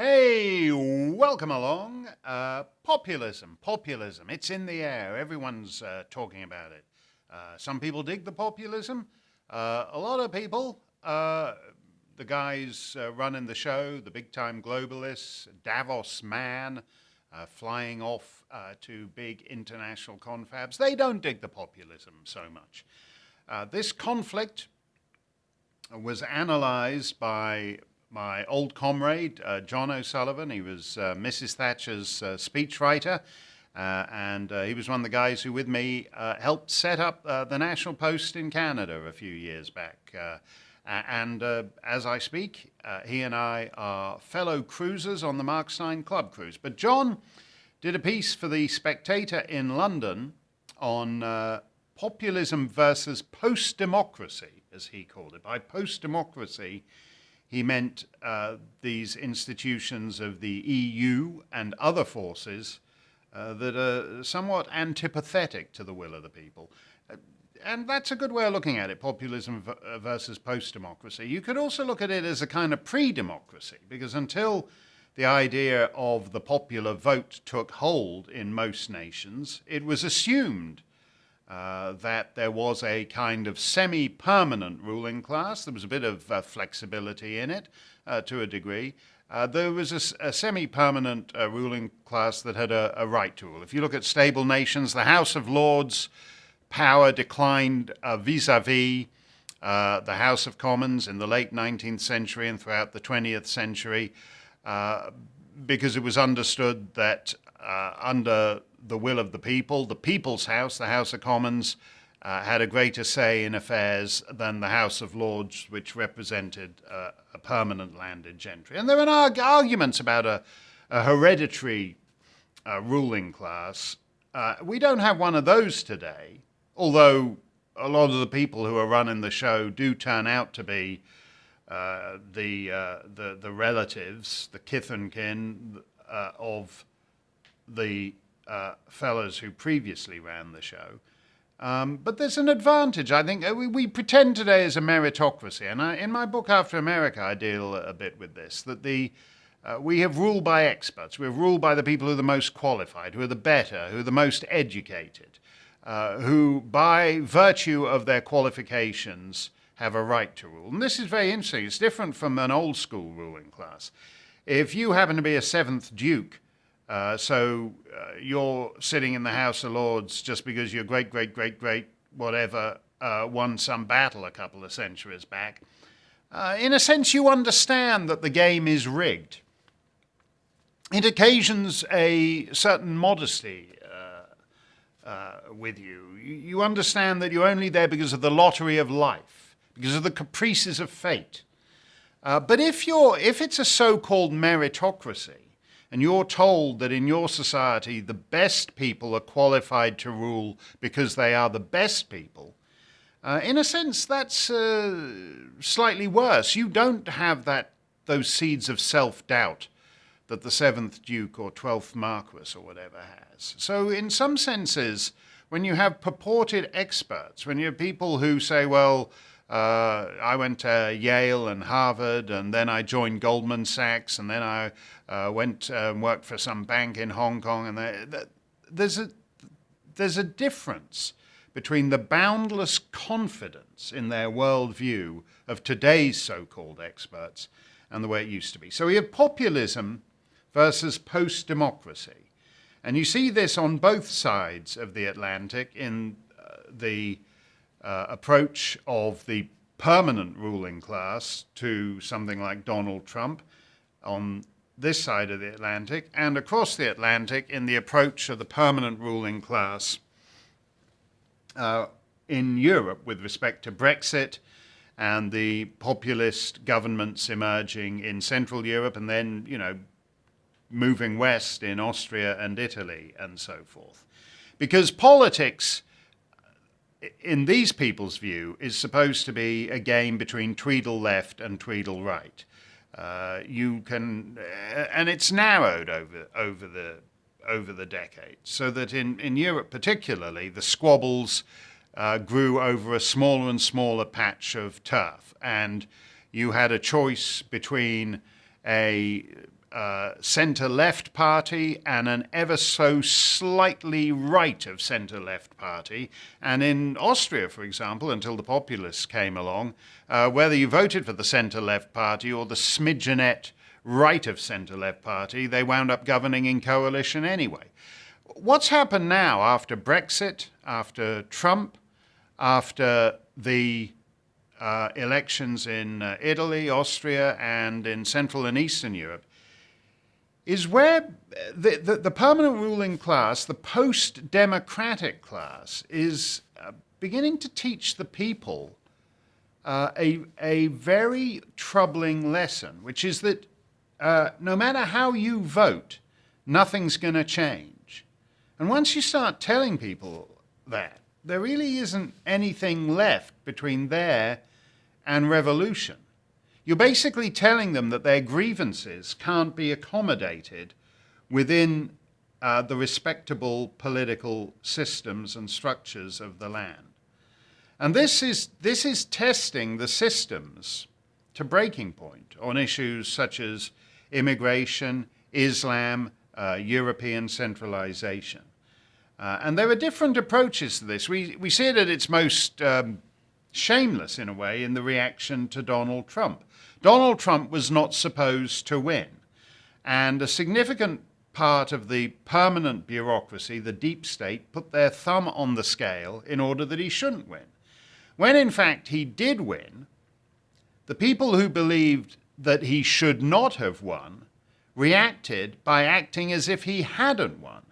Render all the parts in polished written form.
Hey, welcome along. Populism. It's in the air. Everyone's talking about it. Some people dig the populism. A lot of people, the guys running the show, the big-time globalists, Davos man, flying off to big international confabs, they don't dig the populism so much. This conflict was analyzed by my old comrade, John O'Sullivan. He was Mrs. Thatcher's speechwriter, and he was one of the guys who, with me, helped set up the National Post in Canada a few years back. And as I speak, he and I are fellow cruisers on the Mark Steyn Club cruise. But John did a piece for The Spectator in London on populism versus post-democracy, as he called it. By post-democracy, he meant these institutions of the EU and other forces that are somewhat antipathetic to the will of the people. And that's a good way of looking at it, populism versus post-democracy. You could also look at it as a kind of pre-democracy, because until the idea of the popular vote took hold in most nations, it was assumed that there was a kind of semi-permanent ruling class. There was a bit of flexibility in it to a degree. There was a semi-permanent ruling class that had a right to rule. If you look at stable nations, the House of Lords power declined vis-a-vis the House of Commons in the late 19th century and throughout the 20th century because it was understood that under the will of the people, the People's House, the House of Commons, had a greater say in affairs than the House of Lords, which represented a permanent landed gentry. And there are arguments about a hereditary ruling class. We don't have one of those today, although a lot of the people who are running the show do turn out to be the relatives, the kith and kin of the fellows who previously ran the show. But there's an advantage. I think we pretend today as a meritocracy, and in my book After America I deal a bit with this, that we have ruled by experts. We're ruled by the people who are the most qualified, who are the better, who are the most educated, who by virtue of their qualifications have a right to rule. And this is very interesting. It's different from an old school ruling class. If you happen to be a seventh Duke, so you're sitting in the House of Lords just because your great whatever won some battle a couple of centuries back. In a sense, you understand that the game is rigged. It occasions a certain modesty with you. You understand that you're only there because of the lottery of life, because of the caprices of fate. But if it's a so-called meritocracy, and you're told that in your society the best people are qualified to rule because they are the best people, in a sense that's slightly worse. You don't have those seeds of self-doubt that the 7th Duke or 12th Marquess or whatever has. So in some senses, when you have purported experts, when you have people who say, well, I went to Yale and Harvard, and then I joined Goldman Sachs, and then I went and worked for some bank in Hong Kong. And there's a difference between the boundless confidence in their worldview of today's so-called experts and the way it used to be. So we have populism versus post-democracy. And you see this on both sides of the Atlantic in the approach of the permanent ruling class to something like Donald Trump on this side of the Atlantic, and across the Atlantic in the approach of the permanent ruling class in Europe with respect to Brexit and the populist governments emerging in Central Europe and then, moving west in Austria and Italy and so forth. Because politics, in these people's view, is supposed to be a game between Tweedle left and Tweedle right. And it's narrowed over the decades, so that in Europe particularly, the squabbles grew over a smaller and smaller patch of turf, and you had a choice between a centre-left party and an ever so slightly right of centre-left party. And in Austria, for example, until the Populists came along, whether you voted for the centre-left party or the smidgenette right of centre-left party, they wound up governing in coalition anyway. What's happened now after Brexit, after Trump, after the elections in Italy, Austria, and in Central and Eastern Europe, is where the permanent ruling class, the post-democratic class, is beginning to teach the people a very troubling lesson, which is that no matter how you vote, nothing's going to change. And once you start telling people that, there really isn't anything left between there and revolution. You're basically telling them that their grievances can't be accommodated within the respectable political systems and structures of the land. And this is testing the systems to breaking point on issues such as immigration, Islam, European centralization. And there are different approaches to this. We see it at its most shameless, in a way, in the reaction to Donald Trump. Donald Trump was not supposed to win. And a significant part of the permanent bureaucracy, the deep state, put their thumb on the scale in order that he shouldn't win. When, in fact, he did win, the people who believed that he should not have won reacted by acting as if he hadn't won.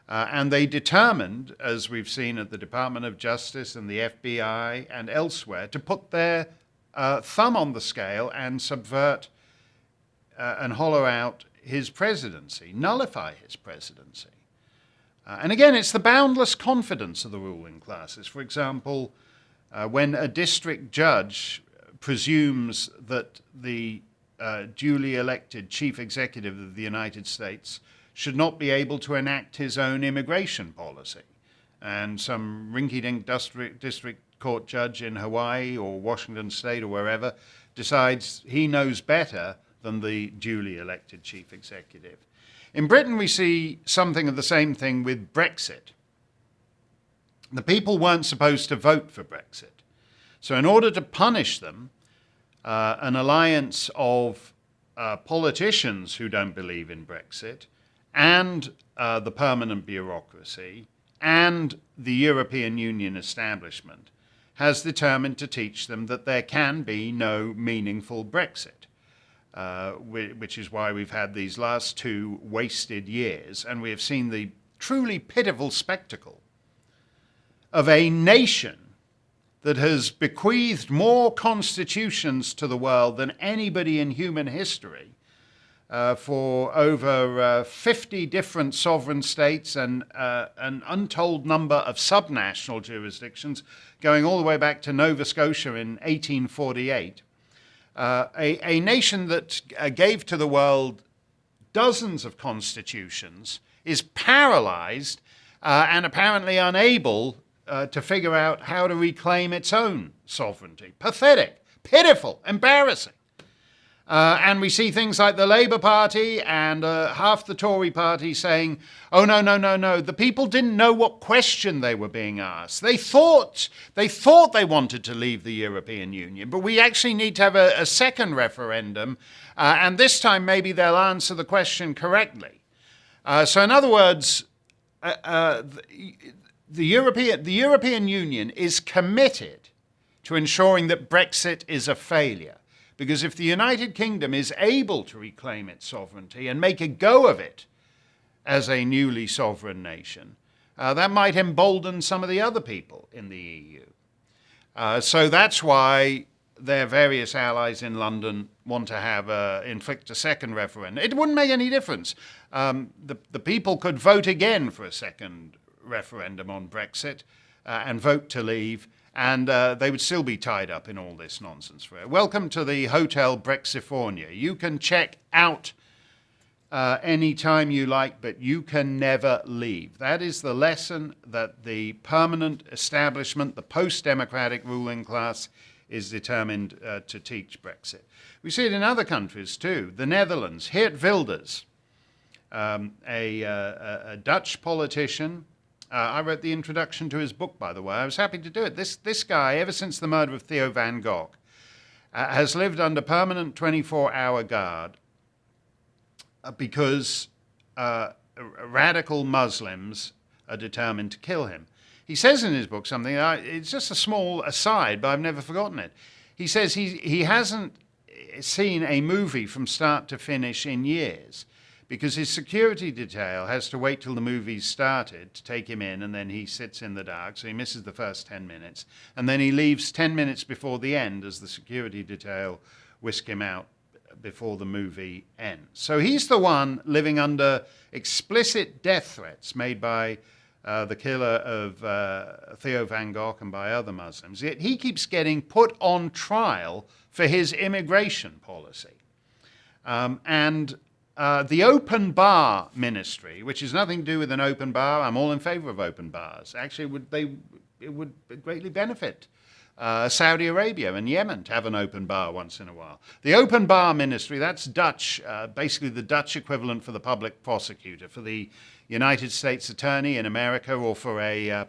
And they determined, as we've seen at the Department of Justice and the FBI and elsewhere, to put their thumb on the scale and subvert and hollow out his presidency, nullify his presidency. And again, it's the boundless confidence of the ruling classes. For example, when a district judge presumes that the duly elected chief executive of the United States should not be able to enact his own immigration policy, and some rinky-dink district court judge in Hawaii or Washington State or wherever decides he knows better than the duly elected chief executive. In Britain, we see something of the same thing with Brexit. The people weren't supposed to vote for Brexit. So in order to punish them, an alliance of politicians who don't believe in Brexit and the permanent bureaucracy and the European Union establishment has determined to teach them that there can be no meaningful Brexit, which is why we've had these last 2 wasted years, and we have seen the truly pitiful spectacle of a nation that has bequeathed more constitutions to the world than anybody in human history, for over 50 different sovereign states and an untold number of subnational jurisdictions, going all the way back to Nova Scotia in 1848. A nation that gave to the world dozens of constitutions is paralyzed and apparently unable to figure out how to reclaim its own sovereignty. Pathetic, pitiful, embarrassing. And we see things like the Labour Party and half the Tory party saying, oh, no, the people didn't know what question they were being asked. They thought they wanted to leave the European Union, but we actually need to have a second referendum, and this time maybe they'll answer the question correctly. So in other words, the European Union is committed to ensuring that Brexit is a failure. Because if the United Kingdom is able to reclaim its sovereignty and make a go of it as a newly sovereign nation, that might embolden some of the other people in the EU. So that's why their various allies in London want to have inflict a second referendum. It wouldn't make any difference. The people could vote again for a second referendum on Brexit and vote to leave, and they would still be tied up in all this nonsense. Welcome to the Hotel Brexifornia. You can check out any time you like, but you can never leave. That is the lesson that the permanent establishment, the post-democratic ruling class, is determined to teach Brexit. We see it in other countries too. The Netherlands, Geert Wilders, a Dutch politician. I wrote the introduction to his book, by the way. I was happy to do it. This guy, ever since the murder of Theo van Gogh, has lived under permanent 24-hour guard because radical Muslims are determined to kill him. He says in his book something, it's just a small aside, but I've never forgotten it. He says he hasn't seen a movie from start to finish in years because his security detail has to wait till the movie's started to take him in, and then he sits in the dark, so he misses the first 10 minutes. And then he leaves 10 minutes before the end as the security detail whisk him out before the movie ends. So he's the one living under explicit death threats made by the killer of Theo van Gogh and by other Muslims. Yet he keeps getting put on trial for his immigration policy. The open bar ministry, which has nothing to do with an open bar, I'm all in favor of open bars. Actually, it would greatly benefit Saudi Arabia and Yemen to have an open bar once in a while. The open bar ministry, that's Dutch, basically the Dutch equivalent for the public prosecutor, for the United States attorney in America, or for a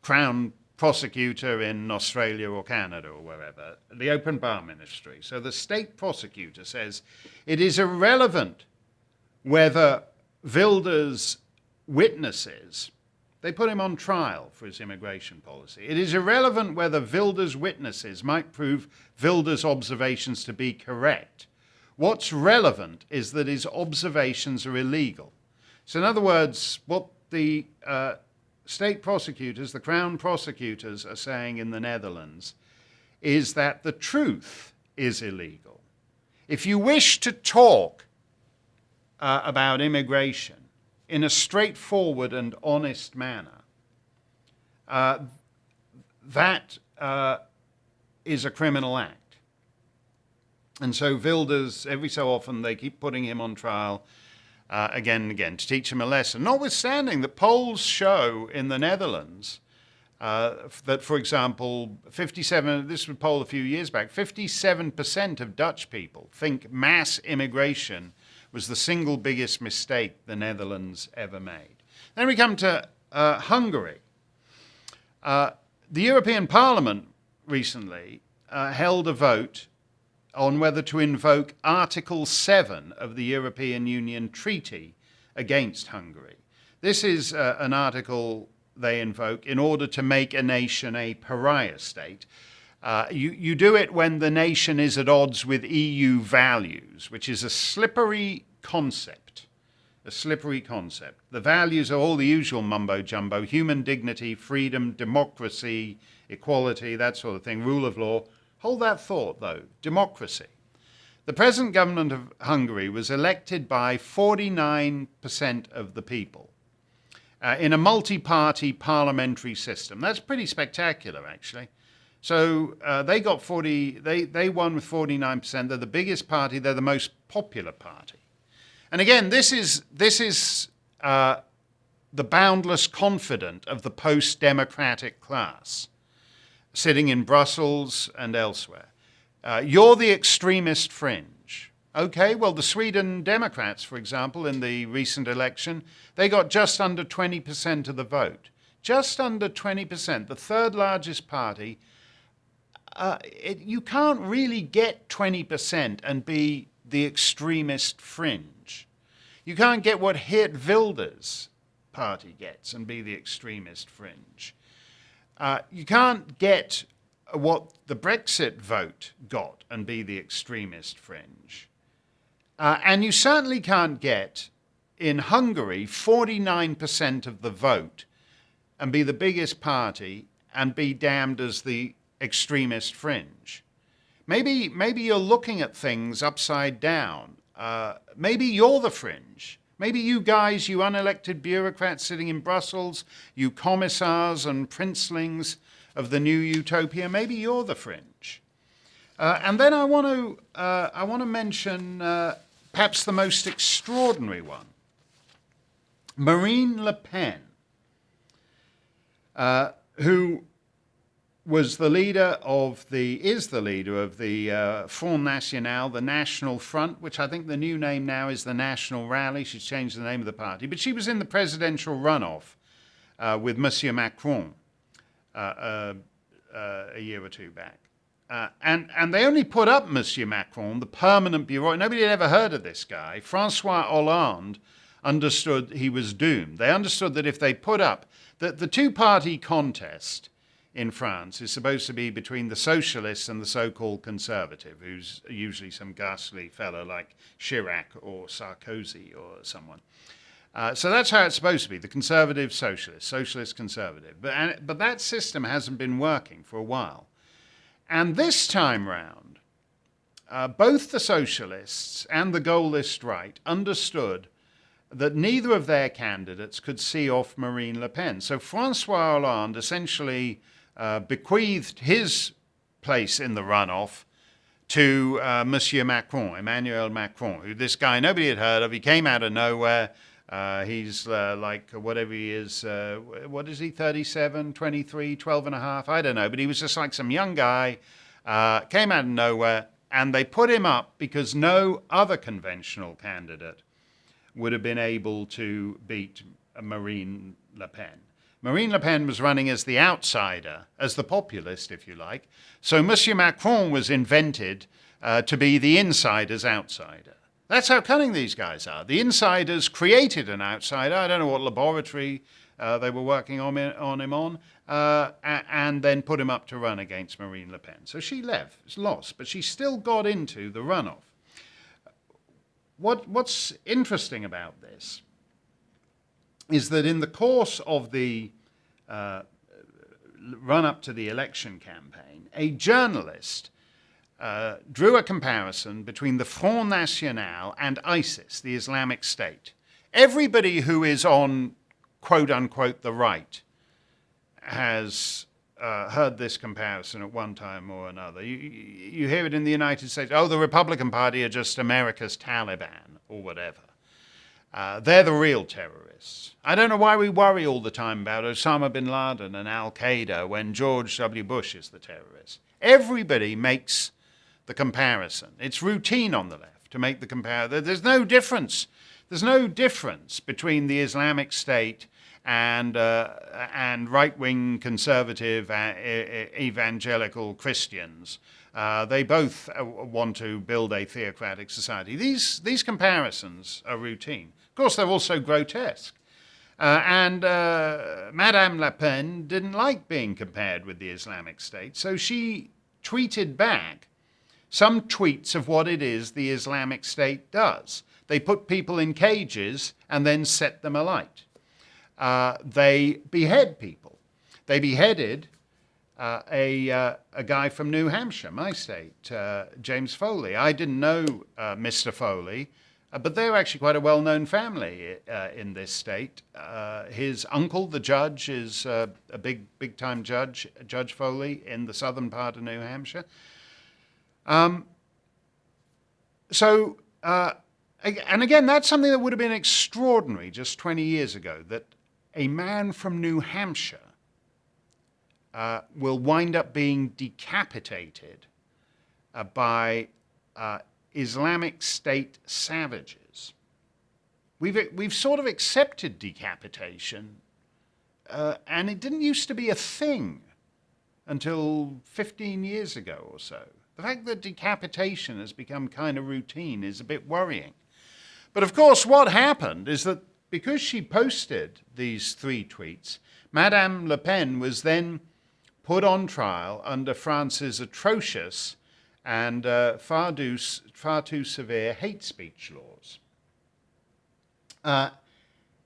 crown prosecutor in Australia or Canada or wherever, the open bar ministry. So the state prosecutor says it is irrelevant whether Wilders' witnesses, they put him on trial for his immigration policy. It is irrelevant whether Wilders' witnesses might prove Wilders' observations to be correct. What's relevant is that his observations are illegal. So in other words, what the state prosecutors, the Crown prosecutors are saying in the Netherlands is that the truth is illegal. If you wish to talk about immigration in a straightforward and honest manner, that is a criminal act. And so Wilders, every so often, they keep putting him on trial again and again to teach him a lesson. Notwithstanding that polls show in the Netherlands that, for example, this was a poll a few years back, 57% of Dutch people think mass immigration was the single biggest mistake the Netherlands ever made. Then we come to Hungary. The European Parliament recently held a vote on whether to invoke Article 7 of the European Union Treaty against Hungary. This is an article they invoke in order to make a nation a pariah state. You do it when the nation is at odds with EU values, which is a slippery concept. The values are all the usual mumbo-jumbo: human dignity, freedom, democracy, equality, that sort of thing, rule of law. Hold that thought, though. Democracy. The present government of Hungary was elected by 49% of the people in a multi-party parliamentary system. That's pretty spectacular, actually. So they won with 49%. They're the biggest party. They're the most popular party. And again, this is the boundless confidence of the post-democratic class sitting in Brussels and elsewhere. You're the extremist fringe. Okay, well, the Sweden Democrats, for example, in the recent election, they got just under 20% of the vote. Just under 20%, the third largest party. You can't really get 20% and be the extremist fringe. You can't get what Geert Wilders' party gets and be the extremist fringe. You can't get what the Brexit vote got and be the extremist fringe. And you certainly can't get, in Hungary, 49% of the vote and be the biggest party and be damned as the extremist fringe. Maybe you're looking at things upside down. Maybe you're the fringe. Maybe you guys, you unelected bureaucrats sitting in Brussels, you commissars and princelings of the new utopia, maybe you're the fringe. And then I want to mention perhaps the most extraordinary one, Marine Le Pen, who is the leader of the Front National, the National Front, which I think the new name now is the National Rally. She's changed the name of the party. But she was in the presidential runoff with Monsieur Macron a year or two back. And they only put up Monsieur Macron, the permanent bureau. Nobody had ever heard of this guy. Francois Hollande understood he was doomed. They understood that if they put up the two-party contest in France is supposed to be between the socialists and the so-called conservative, who's usually some ghastly fellow like Chirac or Sarkozy or someone. So that's how it's supposed to be, the conservative socialist, socialist conservative. But that system hasn't been working for a while. And this time round, both the socialists and the goalist right understood that neither of their candidates could see off Marine Le Pen. So Francois Hollande essentially bequeathed his place in the runoff to Monsieur Macron, Emmanuel Macron, who this guy nobody had heard of. He came out of nowhere. He's like whatever he is, what is he, 37, 23, 12 and a half? I don't know, but he was just like some young guy, came out of nowhere, and they put him up because no other conventional candidate would have been able to beat Marine Le Pen. Marine Le Pen was running as the outsider, as the populist, if you like. So Monsieur Macron was invented to be the insider's outsider. That's how cunning these guys are. The insiders created an outsider. I don't know what laboratory they were working on him on, and then put him up to run against Marine Le Pen. So she lost, but she still got into the runoff. What's interesting about this is that in the course of the run-up to the election campaign, a journalist drew a comparison between the Front National and ISIS, the Islamic State. Everybody who is on, quote-unquote, the right has heard this comparison at one time or another. You hear it in the United States. Oh, the Republican Party are just America's Taliban or whatever. They're the real terrorists. I don't know why we worry all the time about Osama bin Laden and Al-Qaeda when George W. Bush is the terrorist. Everybody makes the comparison. It's routine on the left to make the comparison. There's no difference. There's no difference between the Islamic State and right-wing conservative evangelical Christians. They both want to build a theocratic society. These comparisons are routine. Of course, they're also grotesque. And Madame Le Pen didn't like being compared with the Islamic State, so she tweeted back some tweets of what it is the Islamic State does. They put people in cages and then set them alight. They behead people. They beheaded a guy from New Hampshire, my state, James Foley. I didn't know Mr. Foley, but they're actually quite a well-known family in this state. His uncle, the judge, is a big-time judge, Judge Foley, in the southern part of New Hampshire. And again, that's something that would have been extraordinary just 20 years ago, that a man from New Hampshire will wind up being decapitated by Islamic State savages. We've sort of accepted decapitation, and it didn't used to be a thing until 15 years ago or so. The fact that decapitation has become kind of routine is a bit worrying. But of course, what happened is that because she posted these 3 tweets, Madame Le Pen was then put on trial under France's atrocious and far too severe hate speech laws.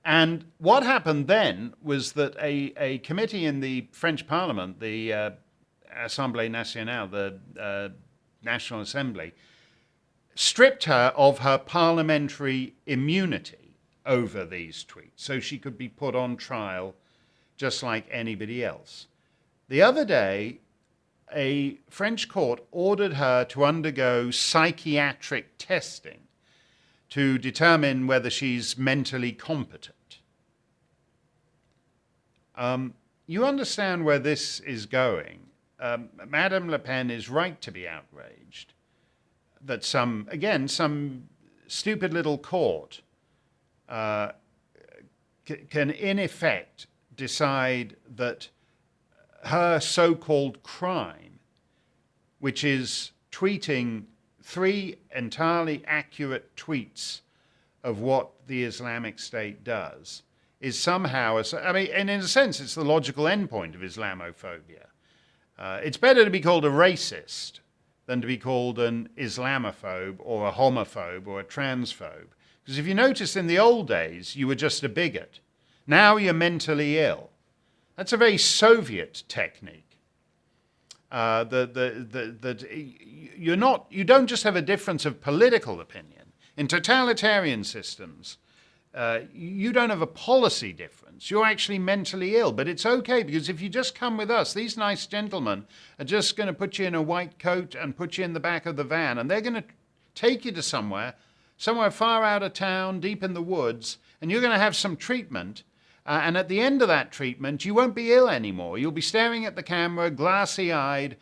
And what happened then was that a committee in the French Parliament, the Assemblée Nationale, the National Assembly, stripped her of her parliamentary immunity over these tweets, so she could be put on trial just like anybody else. The other day, a French court ordered her to undergo psychiatric testing to determine whether she's mentally competent. You understand where this is going. Madame Le Pen is right to be outraged that some stupid little court can in effect decide that her so-called crime, which is tweeting 3 entirely accurate tweets of what the Islamic State does, is somehow, and in a sense, it's the logical endpoint of Islamophobia. It's better to be called a racist than to be called an Islamophobe or a homophobe or a transphobe. Because if you notice, in the old days, you were just a bigot. Now you're mentally ill. That's a very Soviet technique. You don't just have a difference of political opinion. In totalitarian systems, you don't have a policy difference. You're actually mentally ill. But it's okay, because if you just come with us, these nice gentlemen are just going to put you in a white coat and put you in the back of the van, and they're going to take you to somewhere far out of town, deep in the woods, and you're going to have some treatment. And at the end of that treatment, you won't be ill anymore. You'll be staring at the camera, glassy-eyed,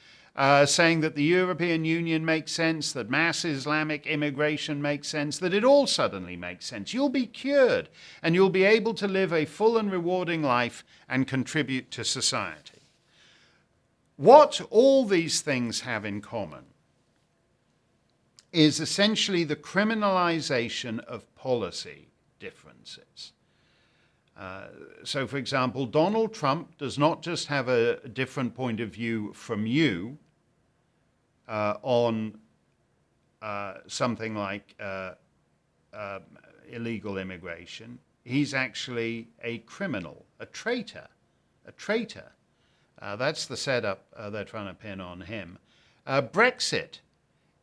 saying that the European Union makes sense, that mass Islamic immigration makes sense, that it all suddenly makes sense. You'll be cured, and you'll be able to live a full and rewarding life and contribute to society. What all these things have in common is essentially the criminalization of policy differences. So, for example, Donald Trump does not just have a different point of view from you on something like illegal immigration. He's actually a criminal, a traitor. That's the setup they're trying to pin on him. Brexit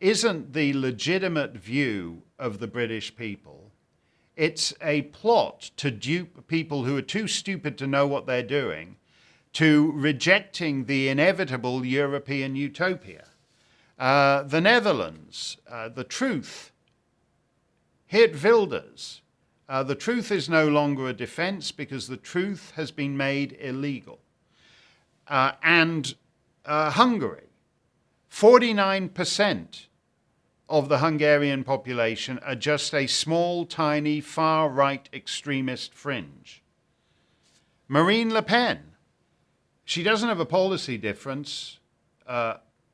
isn't the legitimate view of the British people. It's a plot to dupe people who are too stupid to know what they're doing to rejecting the inevitable European utopia. The Netherlands, the truth, Geert Wilders, the truth is no longer a defense because the truth has been made illegal. And Hungary, 49% of the Hungarian population are just a small, tiny, far-right extremist fringe. Marine Le Pen, she doesn't have a policy difference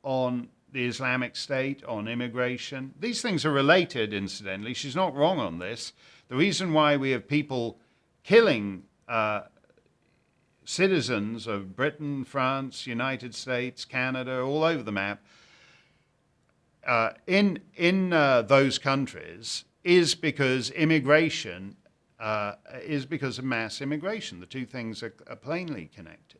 on the Islamic State, on immigration. These things are related, incidentally. She's not wrong on this. The reason why we have people killing citizens of Britain, France, United States, Canada, all over the map, in those countries is because immigration is because of mass immigration. The two things are plainly connected.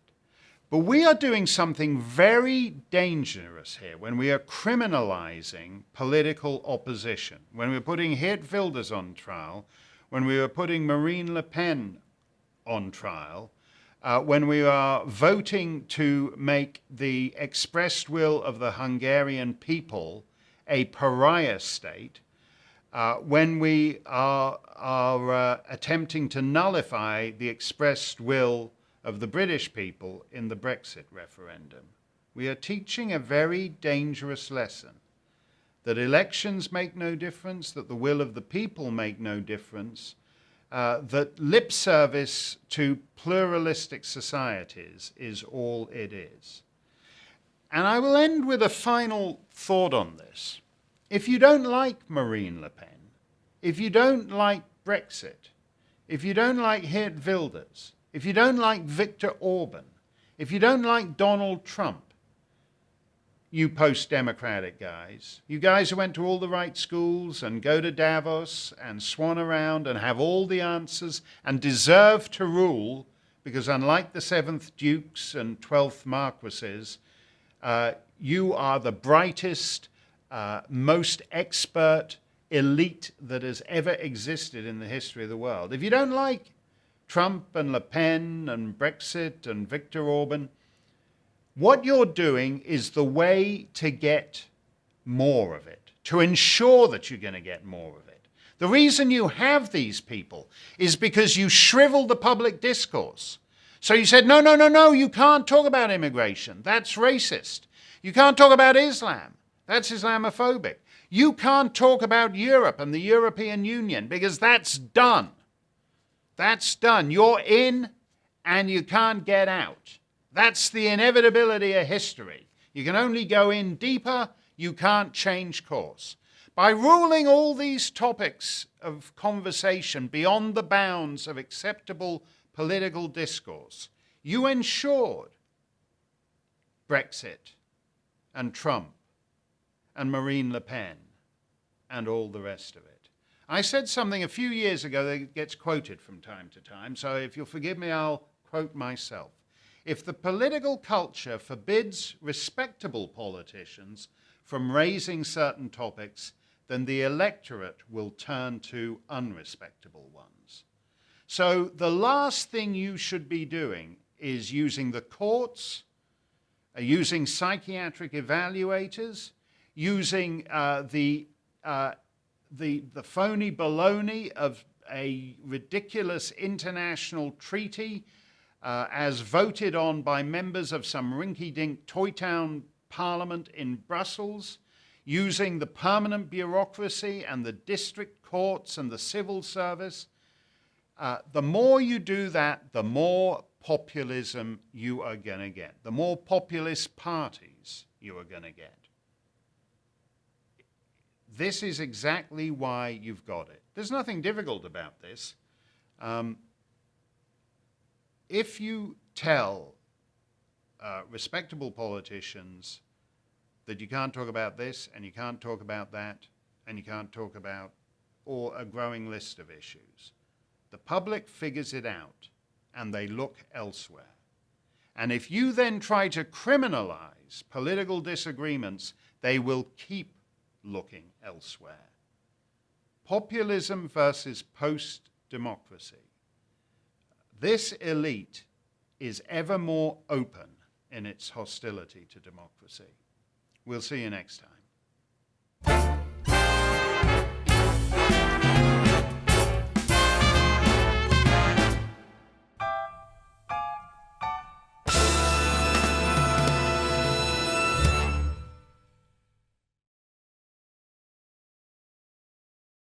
But we are doing something very dangerous here when we are criminalizing political opposition, when we're putting Geert Wilders on trial, when we are putting Marine Le Pen on trial, when we are voting to make the expressed will of the Hungarian people a pariah state, when we are attempting to nullify the expressed will of the British people in the Brexit referendum. We are teaching a very dangerous lesson, that elections make no difference, that the will of the people make no difference, that lip service to pluralistic societies is all it is. And I will end with a final thought on this. If you don't like Marine Le Pen, if you don't like Brexit, if you don't like Geert Wilders, if you don't like Viktor Orban, if you don't like Donald Trump, you post-democratic guys, you guys who went to all the right schools and go to Davos and swan around and have all the answers and deserve to rule, because unlike the 7th Dukes and 12th Marquises, you are the brightest, most expert elite that has ever existed in the history of the world. If you don't like Trump and Le Pen and Brexit and Viktor Orban, what you're doing is the way to get more of it, to ensure that you're going to get more of it. The reason you have these people is because you shrivel the public discourse. So you said, no, no, no, no, you can't talk about immigration. That's racist. You can't talk about Islam. That's Islamophobic. You can't talk about Europe and the European Union because that's done. That's done. You're in and you can't get out. That's the inevitability of history. You can only go in deeper. You can't change course. By ruling all these topics of conversation beyond the bounds of acceptable political discourse, you ensured Brexit and Trump and Marine Le Pen and all the rest of it. I said something a few years ago that gets quoted from time to time, so if you'll forgive me, I'll quote myself. If the political culture forbids respectable politicians from raising certain topics, then the electorate will turn to unrespectable ones. So the last thing you should be doing is using the courts, using psychiatric evaluators, using the phony baloney of a ridiculous international treaty as voted on by members of some rinky-dink Toy Town parliament in Brussels, using the permanent bureaucracy and the district courts and the civil service. The more you do that, the more populism you are going to get, the more populist parties you are going to get. This is exactly why you've got it. There's nothing difficult about this. If you tell respectable politicians that you can't talk about this and you can't talk about that and you can't talk about or a growing list of issues, the public figures it out and they look elsewhere. And if you then try to criminalize political disagreements, they will keep looking elsewhere. Populism versus post-democracy. This elite is ever more open in its hostility to democracy. We'll see you next time.